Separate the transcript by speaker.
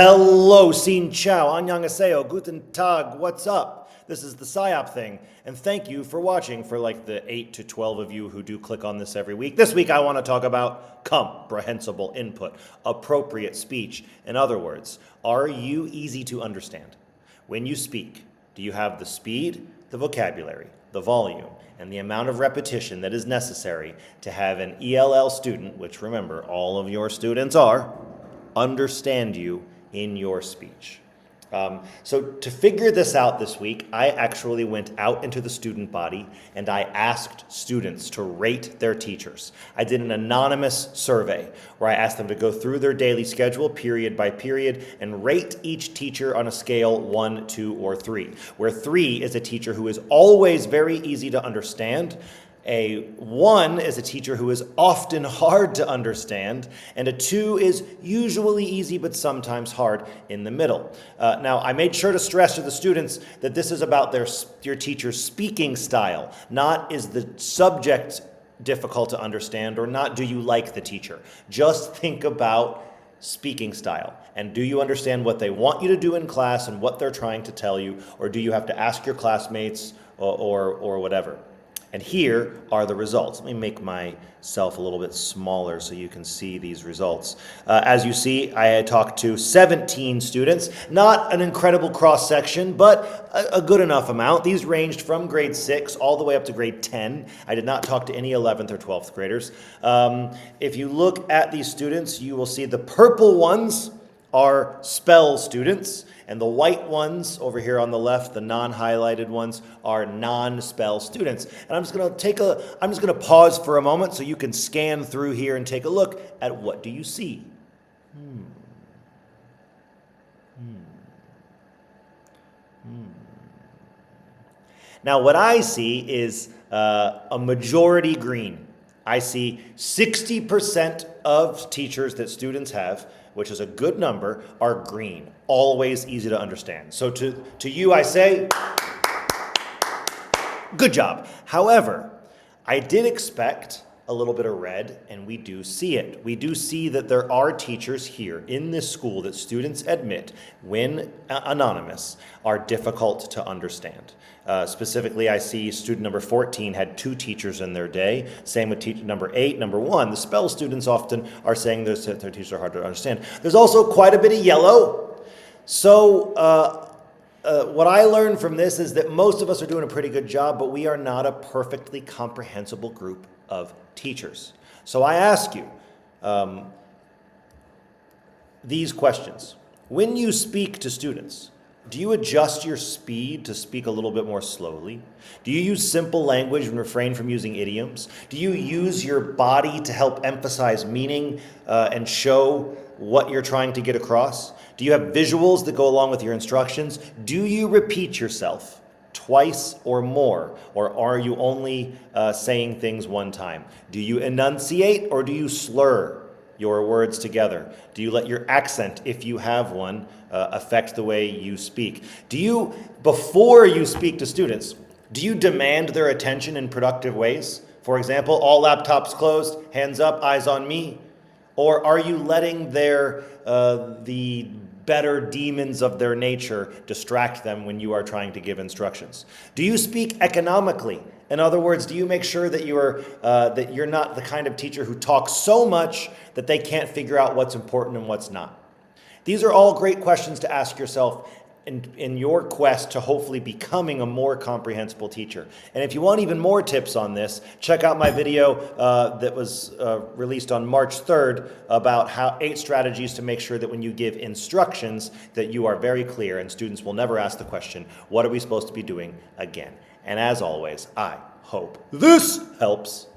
Speaker 1: Hello, Xin Chao, Annyeonghaseyo, Guten Tag, what's up? This is the SIOP thing, and thank you for watching for like the 8 to 12 of you who do click on this every week. This week I want to talk about comprehensible input, appropriate speech. In other words, are you easy to understand? When you speak, do you have the speed, the vocabulary, the volume, and the amount of repetition that is necessary to have an ELL student, which remember, all of your students are, understand you in your speech? So to figure this out this week, I actually went out into the student body and I asked students to rate their teachers. I did an anonymous survey where I asked them to go through their daily schedule period by period and rate each teacher on a scale 1, 2, or 3, where 3 is a teacher who is always very easy to understand. A 1 is a teacher who is often hard to understand, and a 2 is usually easy but sometimes hard in the middle. Now, I made sure to stress to the students that this is about your teacher's speaking style, not is the subject difficult to understand or not do you like the teacher. Just think about speaking style. And do you understand what they want you to do in class and what they're trying to tell you, or do you have to ask your classmates or whatever? And here are the results. Let me make myself a little bit smaller so you can see these results. As you see, I had talked to 17 students, not an incredible cross-section, but a good enough amount. These ranged from grade 6 all the way up to grade 10. I did not talk to any 11th or 12th graders. If you look at these students, you will see the purple ones are spell students, and the white ones over here on the left, the non-highlighted ones, are non-spell students. And I'm just gonna pause for a moment so you can scan through here and take a look at what do you see. Now what I see is a majority green. I see 60% of teachers that students have, which is a good number, are green. Always easy to understand. So to you I say, good job. However, I did expect a little bit of red, and we do see it. We do see that there are teachers here in this school that students admit, when anonymous, are difficult to understand. Specifically, I see student number 14 had 2 teachers in their day. Same with teacher number 8, number 1. The spell students often are saying their teachers are hard to understand. There's also quite a bit of yellow. So what I learned from this is that most of us are doing a pretty good job, but we are not a perfectly comprehensible group of teachers. So I ask you these questions. When you speak to students, do you adjust your speed to speak a little bit more slowly? Do you use simple language and refrain from using idioms? Do you use your body to help emphasize meaning and show what you're trying to get across? Do you have visuals that go along with your instructions? Do you repeat yourself twice or more? Or are you only saying things one time? Do you enunciate or do you slur your words together? Do you let your accent, if you have one, affect the way you speak? Do you, before you speak to students, do you demand their attention in productive ways? For example, all laptops closed, hands up, eyes on me. Or are you letting the better demons of their nature distract them when you are trying to give instructions? Do you speak economically? In other words, do you make sure that you're not the kind of teacher who talks so much that they can't figure out what's important and what's not? These are all great questions to ask yourself in your quest to hopefully becoming a more comprehensible teacher. And if you want even more tips on this, check out my video that was released on March 3rd about 8 strategies to make sure that when you give instructions that you are very clear and students will never ask the question, what are we supposed to be doing again? And as always, I hope this helps.